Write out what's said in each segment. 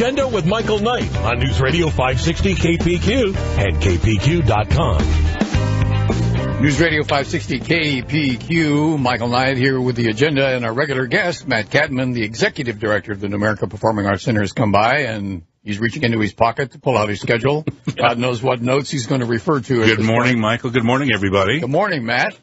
Agenda with Michael Knight on News Radio 560 KPQ and KPQ.com. News Radio 560 KPQ, Michael Knight here with the agenda, and our regular guest, Matt Cadman, the executive director of the New America Performing Arts Center, has come by, and he's reaching into his pocket to pull out his schedule. God knows what notes he's going to refer to. Good morning, Michael. Good morning, everybody. Good morning, Matt.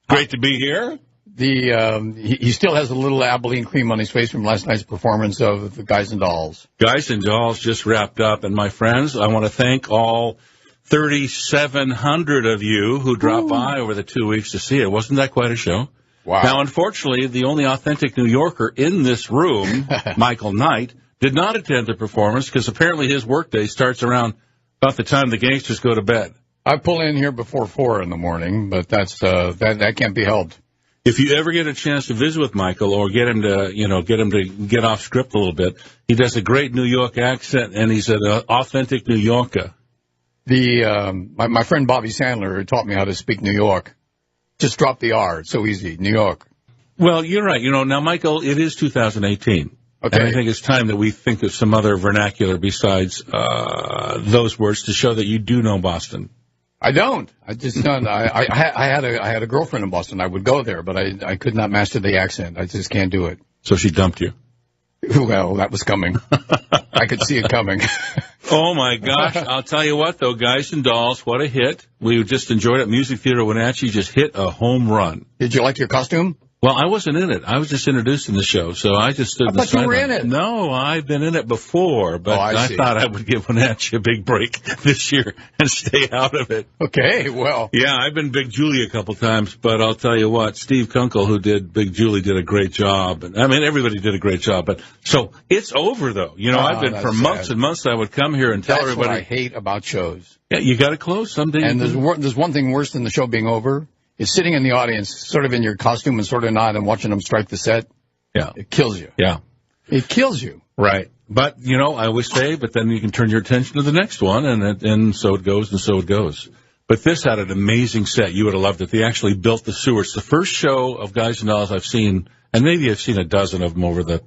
Great to be here. He still has a little Abilene cream on his face from last night's performance of the Guys and Dolls. Guys and Dolls just wrapped up, and my friends, I want to thank all 3,700 of you who dropped by over the 2 weeks to see it. Wasn't that quite a show? Wow. Now, unfortunately, the only authentic New Yorker in this room, Michael Knight, did not attend the performance because apparently his workday starts around about the time the gangsters go to bed. I pull in here before 4 in the morning, but that can't be helped. If you ever get a chance to visit with Michael or get him to get off script a little bit, he does a great New York accent, and he's an authentic New Yorker. My friend Bobby Sandler taught me how to speak New York. Just drop the R. It's so easy. New York. Well, you're right. Now, Michael, it is 2018. Okay. And I think it's time that we think of some other vernacular besides those words to show that you do know Boston. I don't. I just don't. I had a girlfriend in Boston. I would go there, but I could not master the accent. I just can't do it. So she dumped you. Well, that was coming. I could see it coming. Oh, my gosh. I'll tell you what, though, Guys and Dolls, what a hit. We just enjoyed it. Music Theater Wenatchee just hit a home run. Did you like your costume? Well, I wasn't in it. I was just introduced in the show, so I just stood I thought you were in it. No, I've been in it before, but I thought I would give Wenatchee a big break this year and stay out of it. Okay, well. Yeah, I've been Big Julie a couple times, but I'll tell you what, Steve Kunkel, who did Big Julie, did a great job. I mean, everybody did a great job, but so it's over, though. I've been for months and months. I would come here and tell everybody. That's what I hate about shows. Yeah, you got to close someday. And there's one thing worse than the show being over. Is sitting in the audience, sort of in your costume and sort of not, and watching them strike the set. Yeah. It kills you. Yeah. It kills you. Right. But, I always say, but then you can turn your attention to the next one, and so it goes, and so it goes. But this had an amazing set. You would have loved it. They actually built the sewer. It's the first show of Guys and Dolls I've seen, and maybe I've seen a dozen of them over the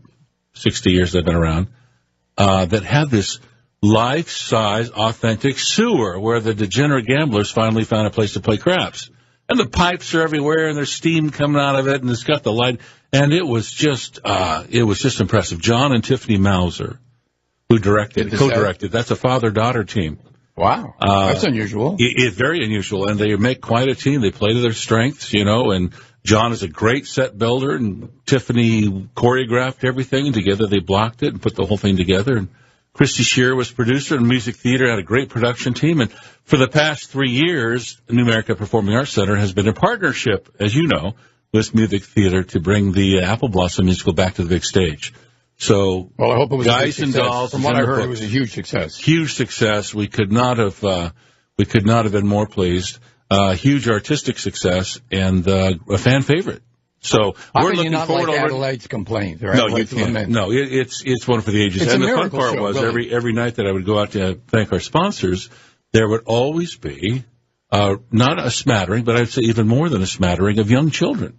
60 years they've been around, that had this life-size, authentic sewer where the degenerate gamblers finally found a place to play craps. And the pipes are everywhere, and there's steam coming out of it, and it's got the light. And it was just impressive. John and Tiffany Mauser, who co-directed. That's a father-daughter team. Wow. That's unusual. It's very unusual, and they make quite a team. They play to their strengths, and John is a great set builder, and Tiffany choreographed everything, and together they blocked it and put the whole thing together. And Christy Shearer was producer, and Music Theater had a great production team. And for the past 3 years, the New America Performing Arts Center has been in partnership, as you know, with Music Theater to bring the Apple Blossom musical back to the big stage. So, well, I hope it was Guys and Dolls. From what I heard, it was a huge success. Huge success. We could not have been more pleased. Huge artistic success and a fan favorite. So we're looking forward. Like Adelaide's complaint. No, you can't. No, it's one for the ages. And the fun part was every night that I would go out to thank our sponsors, there would always be not a smattering, but I'd say even more than a smattering of young children.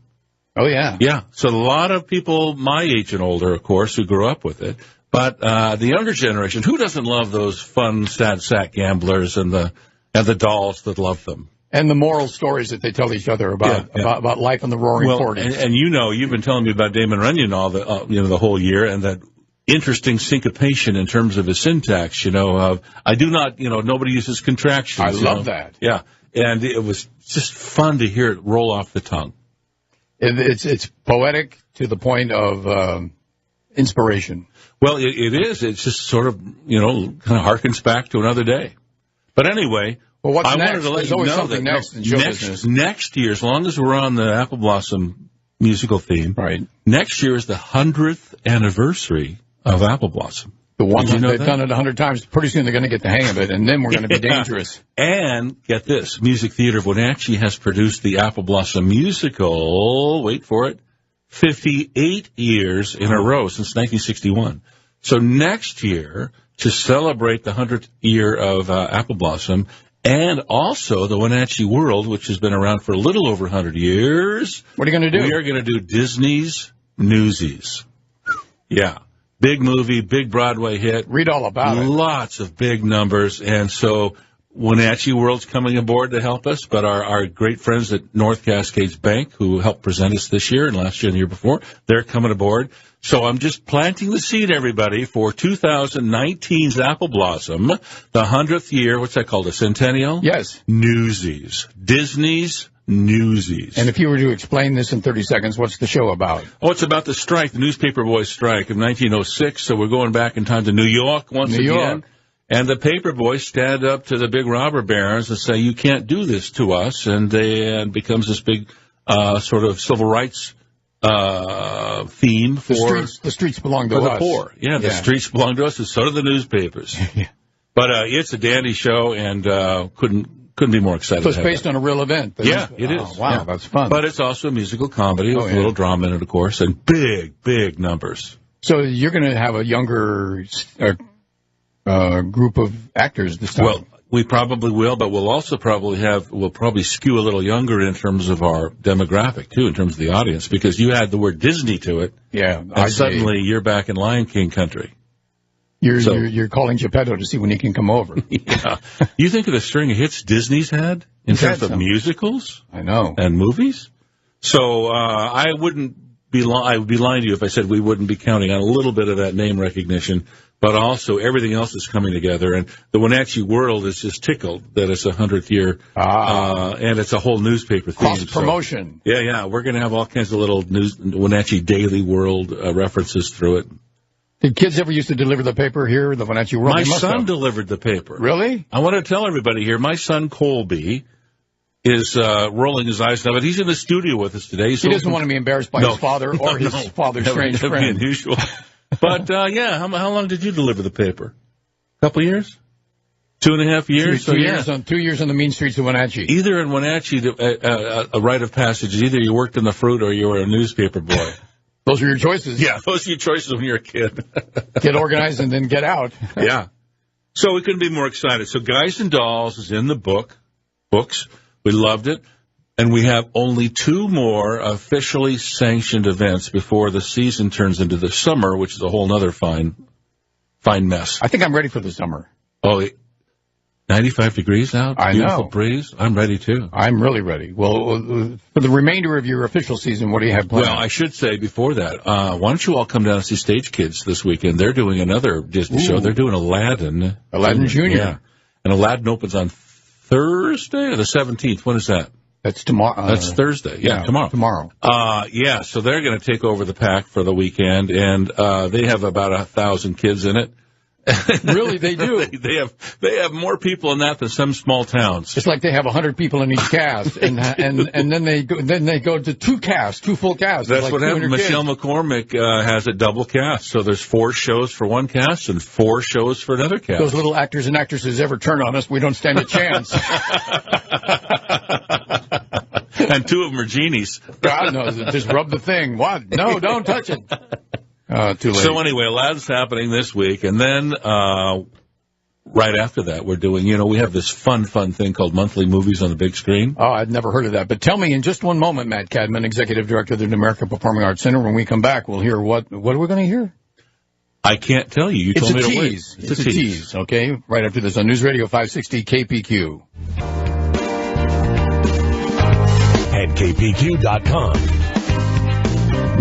Oh yeah, yeah. So a lot of people my age and older, of course, who grew up with it. But the younger generation, who doesn't love those fun sad sack gamblers and the dolls that love them? And the moral stories that they tell each other about life in the Roaring 40s. And you've been telling me about Damon Runyon all the whole year, and that interesting syncopation in terms of his syntax. I do not. Nobody uses contractions. I love that. Yeah, and it was just fun to hear it roll off the tongue. It's poetic to the point of inspiration. Well, it is. It's just sort of kind of harkens back to another day. But anyway. Well, what's I next? wanted to let There's you always know something that next in show business. Next year, as long as we're on the Apple Blossom musical theme, right? Next year is the 100th anniversary of Apple Blossom. The one they've done it 100 times. Pretty soon they're going to get the hang of it, and then we're going to be dangerous. And get this, Music Theater of Wenatchee has produced the Apple Blossom musical. Wait for it, 58 years in a row since 1961. So next year, to celebrate the 100th year of Apple Blossom. And also the Wenatchee World, which has been around for a little over 100 years. What are you going to do? We are going to do Disney's Newsies. Yeah. Big movie, big Broadway hit. Read all about it. Lots of big numbers. And so Wenatchee World's coming aboard to help us, but our great friends at North Cascades Bank, who helped present us this year and last year and the year before, they're coming aboard. So I'm just planting the seed, everybody, for 2019's Apple Blossom, the 100th year. What's that called? A centennial? Yes. Newsies. Disney's Newsies. And if you were to explain this in 30 seconds, what's the show about? Oh, it's about the strike, the newspaper boys' strike of 1906. So we're going back in time to New York once again. And the paper boys stand up to the big robber barons and say, you can't do this to us. And it becomes this big sort of civil rights theme for the streets belong to us. The poor. Yeah, the streets belong to us, and so do the newspapers. But it's a dandy show, and couldn't be more excited. So it's based on a real event. Yeah, it is. Wow, yeah. That's fun. But it's also a musical comedy with a little drama in it, of course, and big numbers. So you're going to have a younger group of actors this time. Well, we probably will, but we'll also probably skew a little younger in terms of our demographic, too, in terms of the audience, because you add the word Disney to it. Yeah. And suddenly you're back in Lion King country. You're calling Geppetto to see when he can come over. Yeah. You think of the string of hits Disney's had in terms of musicals? I know. And movies? So I would be lying to you if I said we wouldn't be counting on a little bit of that name recognition. But also everything else is coming together, and the Wenatchee World is just tickled that it's 100th year, and it's a whole newspaper theme. Cross promotion. So, yeah, we're going to have all kinds of little Wenatchee Daily World references through it. Did kids ever used to deliver the paper here, the Wenatchee World? My son delivered the paper. Really? I want to tell everybody here, my son Colby is rolling his eyes now, but he's in the studio with us today. He doesn't want to be embarrassed by his father or his father's strange friend. That would be unusual. But, how long did you deliver the paper? A couple years? 2.5 years? Two years on the mean streets of Wenatchee. Either in Wenatchee, a rite of passage is either you worked in the fruit or you were a newspaper boy. Those are your choices. Yeah, those are your choices when you're a kid. Get organized and then get out. Yeah. So we couldn't be more excited. So Guys and Dolls is in the books. We loved it. And we have only 2 more officially sanctioned events before the season turns into the summer, which is a whole other fine mess. I think I'm ready for the summer. Oh, 95 degrees out? I Beautiful know. breeze? I'm ready, too. I'm really ready. Well, for the remainder of your official season, what do you have planned? Well, I should say before that, why don't you all come down and see Stage Kids this weekend? They're doing another Disney show. They're doing Aladdin. Aladdin Jr. Yeah. And Aladdin opens on Thursday or the 17th. When is that? That's tomorrow. That's Thursday. Yeah, tomorrow. Tomorrow. So they're going to take over the pack for the weekend, and they have about 1,000 kids in it. Really, they do. they have more people in that than some small towns. It's like they have 100 people in each cast, and then they go to 2 full casts. That's like what happened. Michelle McCormick has a double cast, so there's 4 shows for one cast and 4 shows for another cast. Those little actors and actresses ever turn on us, we don't stand a chance. And 2 of them are genies. God knows it. Just rub the thing. What? No, don't touch it. Too late. So anyway, Aladdin's happening this week, and then right after that, we're doing, we have this fun thing called monthly movies on the big screen. Oh, I'd never heard of that. But tell me in just one moment, Matt Cadman, Executive Director of the American Performing Arts Center, when we come back, we'll hear what are we going to hear? I can't tell you. You told me to wait. It's a tease. Okay, right after this on News Radio 560 KPQ. And KPQ.com.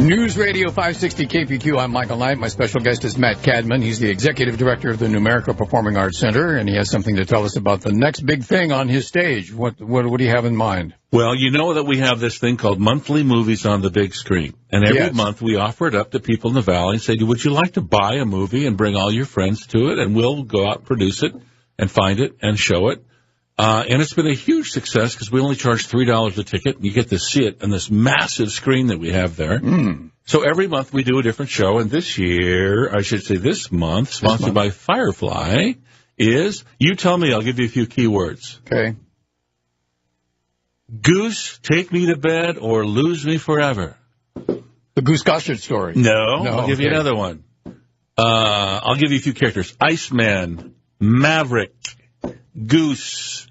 News Radio 560 KPQ. I'm Michael Knight. My special guest is Matt Cadman. He's the Executive Director of the Numerical Performing Arts Center, and he has something to tell us about the next big thing on his stage. What do you have in mind? Well, you know that we have this thing called monthly movies on the big screen. And every month we offer it up to people in the Valley and say, would you like to buy a movie and bring all your friends to it? And we'll go out and produce it and find it and show it. And it's been a huge success because we only charge $3 a ticket. And you get to see it on this massive screen that we have there. So every month we do a different show. And this month, sponsored by Firefly, is, you tell me, I'll give you a few keywords. Okay. Goose, Take Me to Bed, or Lose Me Forever. The Goose Gossard story. No, I'll give you another one. I'll give you a few characters. Iceman, Maverick, Goose.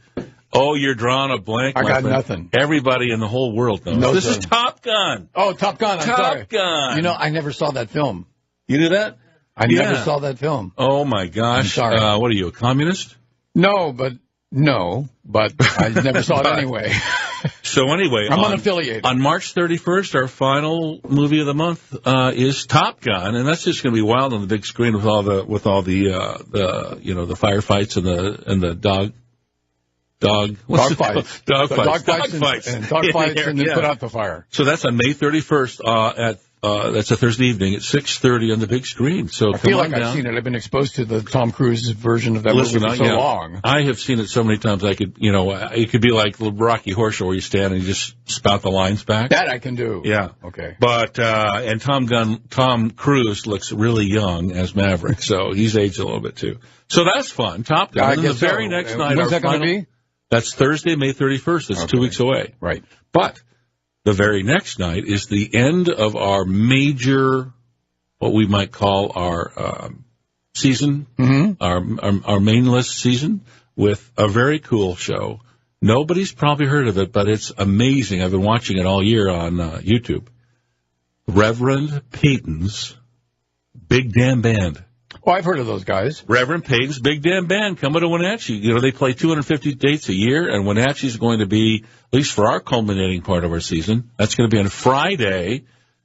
Oh, you're drawing a blank. I got nothing. Everybody in the whole world knows. This is Top Gun. Oh, Top Gun. I'm sorry. Top Gun. I never saw that film. You knew that? I never saw that film. Oh, my gosh. I'm sorry. What are you, a communist? No, but I never saw it anyway. So anyway, I'm unaffiliated. On March 31st, our final movie of the month is Top Gun, and that's just going to be wild on the big screen with all the firefights and the dog fights. Dog fights and then put out the fire. So that's on May 31st that's a Thursday evening at 6:30 on the big screen. So I feel like I've seen it. I've been exposed to the Tom Cruise version of that movie for so long. I have seen it so many times. I could, it could be like Rocky Horror Show where you stand and you just spout the lines back. That I can do. Yeah. Okay. But and Tom Cruise looks really young as Maverick, so he's aged a little bit too. So that's fun. Top Gun. And then the very next night, when's that going to be? That's Thursday, May 31st. It's 2 weeks away. Right. But the very next night is the end of our major, what we might call our season, our main list season, with a very cool show. Nobody's probably heard of it, but it's amazing. I've been watching it all year on YouTube. Reverend Peyton's Big Damn Band. Oh, I've heard of those guys. Reverend Peyton's Big Damn Band coming to Wenatchee. They play 250 dates a year, and Wenatchee's going to be, at least for our culminating part of our season, that's going to be on Friday,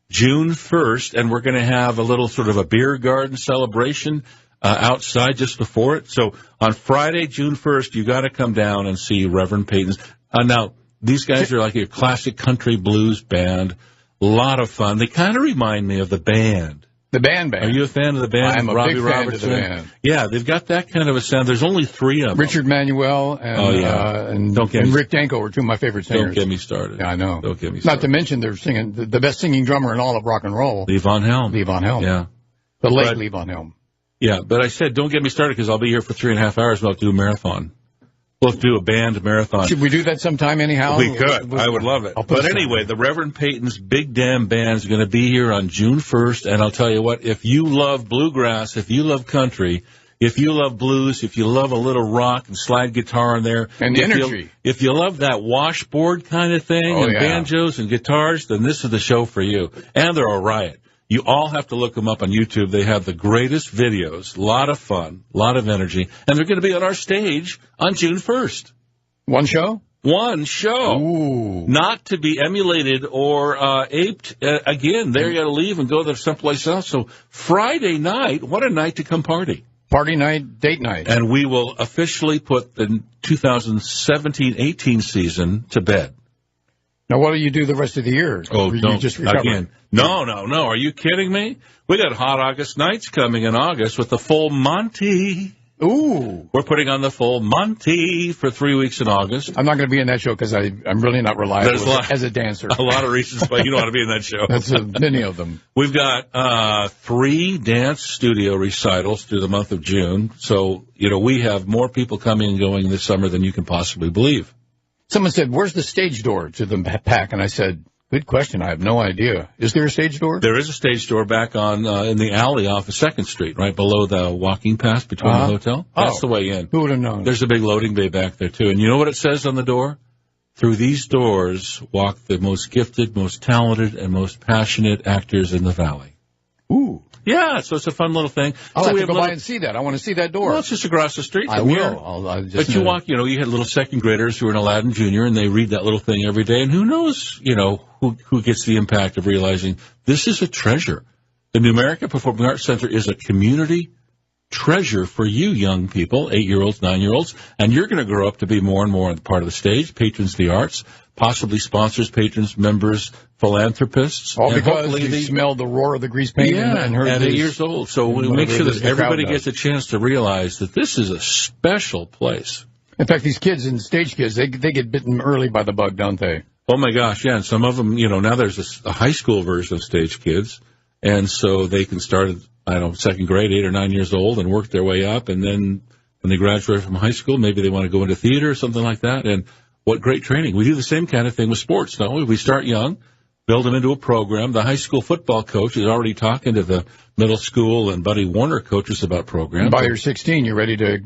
June 1st, and we're going to have a little sort of a beer garden celebration outside just before it. So on Friday, June 1st, you got to come down and see Reverend Peyton's. Now, these guys are like a classic country blues band. A lot of fun. They kind of remind me of the Band. The Band. Are you a fan of the Band? I'm a Robbie big fan of the Band. Yeah, they've got that kind of a sound. There's only 3 of them. Richard Manuel and Rick Danko are 2 of my favorite singers. Don't get me started. Yeah, I know. Don't get me started. Not to mention they're singing the best singing drummer in all of rock and roll. Lee Von Helm. Yeah. The late Lee Von Helm. Yeah, but I said don't get me started because I'll be here for 3.5 hours. We'll have to do a marathon. We'll have to do a band marathon. Should we do that sometime anyhow? We could. I would love it. But anyway, the Reverend Peyton's Big Damn Band is going to be here on June 1st. And I'll tell you what, if you love bluegrass, if you love country, if you love blues, if you love a little rock and slide guitar in there. And energy. If you love that washboard kind of thing banjos and guitars, then this is the show for you. And they're a riot. You all have to look them up on YouTube. They have the greatest videos, a lot of fun, a lot of energy, and they're going to be on our stage on June 1st. One show? One show. Ooh. Not to be emulated or aped. Again, they're going to leave and go to someplace else. So Friday night, what a night to come party. Party night, date night. And we will officially put the 2017-18 season to bed. Now, what do you do the rest of the year? Oh, you don't. Just recover? Again. No. Are you kidding me? We got hot August nights coming in August with the full Monty. Ooh. We're putting on the full Monty for 3 weeks in August. I'm not going to be in that show because I'm really not reliable as a dancer. A lot of reasons why you don't want to be in that show. That's many of them. We've got 3 dance studio recitals through the month of June. So, we have more people coming and going this summer than you can possibly believe. Someone said, where's the stage door to the pack? And I said, good question. I have no idea. Is there a stage door? There is a stage door back on in the alley off of 2nd Street, right below the walking path between the hotel. That's the way in. Who would have known? There's a big loading bay back there, too. And you know what it says on the door? Through these doors walk the most gifted, most talented, and most passionate actors in the valley. Ooh. Yeah, so it's a fun little thing. I'll have to go by and see that. I want to see that door. Well, it's just across the street from I here. will. But you walk, you had little 2nd graders who are in Aladdin Junior, and they read that little thing every day. And who knows, who gets the impact of realizing this is a treasure. The New America Performing Arts Center is a community treasure for you young people, 8-year-olds, 9-year-olds, and you're going to grow up to be more and more part of the stage, patrons of the arts, possibly sponsors, patrons, members, philanthropists. All because they smelled the roar of the grease paint and heard at 8 years old. So we make sure that everybody gets a chance to realize that this is a special place. In fact, these kids and stage kids, they get bitten early by the bug, don't they? Oh, my gosh, yeah. And some of them, now there's a high school version of stage kids, and so they can start at, 2nd grade, 8 or 9 years old, and work their way up. And then when they graduate from high school, maybe they want to go into theater or something like that. And what great training. We do the same kind of thing with sports, don't we? We start young, build them into a program. The high school football coach is already talking to the middle school and Buddy Warner coaches about programs. By you're 16, you're ready to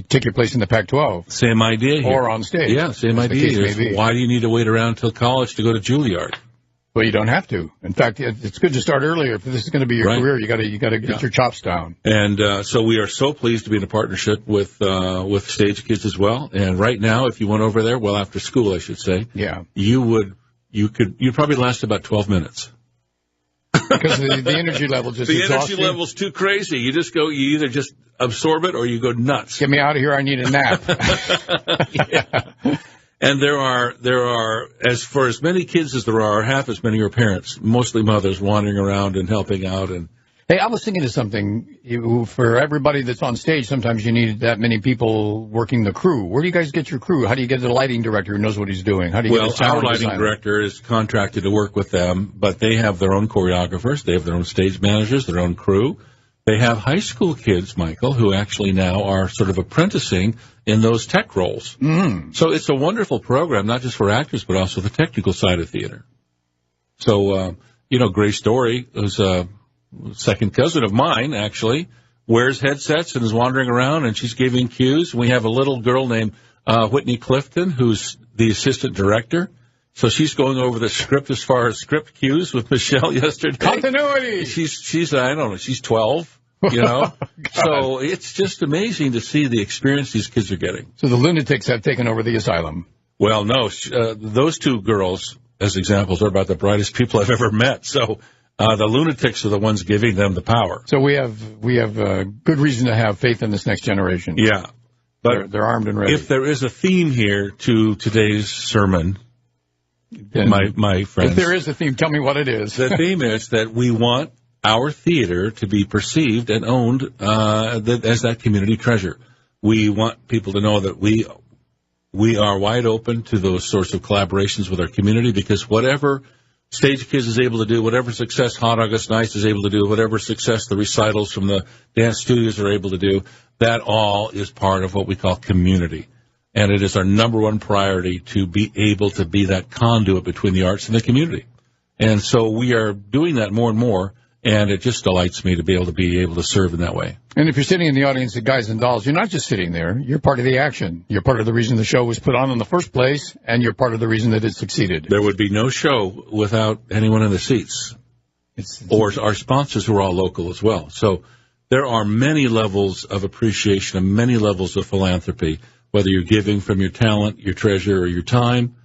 take your place in the Pac-12. Same idea here. Or on stage. Yeah, same idea. Why do you need to wait around until college to go to Juilliard? Well, you don't have to. In fact, it's good to start earlier. If this is going to be your career, you got to get your chops down. And so we are so pleased to be in a partnership with Stage Kids as well. And right now, if you went over there, well, after school, I should say, you'd probably last about 12 minutes. Because the energy level just energy level's too crazy. You either just absorb it or you go nuts. Get me out of here. I need a nap. And there are as many kids as there are, half as many are parents, mostly mothers wandering around and helping out. And hey, I was thinking of something. For everybody that's on stage, sometimes you need that many people working the crew. Where do you guys get your crew? How do you get the lighting director who knows what he's doing? How do you get the sound our lighting designer? director is contracted to work with them, but they have their own choreographers. They have their own stage managers, their own crew. They have high school kids, Michael, who actually now are sort of apprenticing in those tech roles. Mm. So it's a wonderful program, not just for actors, but also the technical side of theater. So, Grace Story, who's a second cousin of mine, actually, wears headsets and is wandering around, and she's giving cues. We have a little girl named Whitney Clifton, who's the assistant director. So she's going over the script as far as script cues with Michelle yesterday. Continuity! She's I don't know, she's 12. So it's just amazing to see the experience these kids are getting. So the lunatics have taken over the asylum. Well, no, those two girls, as examples, are about the brightest people I've ever met. So the lunatics are the ones giving them the power. So we have good reason to have faith in this next generation. Yeah, but they're armed and ready. If there is a theme here to today's sermon, then, my friends, if there is a theme, tell me what it is. The theme is that we want our theater to be perceived and owned as that community treasure. We want people to know that we are wide open to those sorts of collaborations with our community, because whatever Stage Kids is able to do, whatever success Hot August Nights is able to do, whatever success the recitals from the dance studios are able to do, that all is part of what we call community. And it is our number one priority to be able to be that conduit between the arts and the community. And so we are doing that more and more. And it just delights me to be able to serve in that way. And if you're sitting in the audience at Guys and Dolls, you're not just sitting there. You're part of the action. You're part of the reason the show was put on in the first place, and you're part of the reason that it succeeded. There would be no show without anyone in the seats, or our sponsors who are all local as well. So there are many levels of appreciation and many levels of philanthropy, whether you're giving from your talent, your treasure, or your time,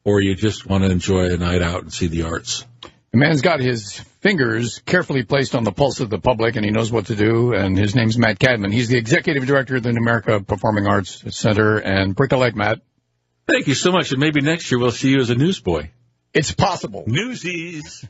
or you just want to enjoy a night out and see the arts. The man's got his fingers carefully placed on the pulse of the public, and he knows what to do, and his name's Matt Cadman. He's the executive director of the America Performing Arts Center, and break a leg, Matt. Thank you so much, and maybe next year we'll see you as a newsboy. It's possible. Newsies.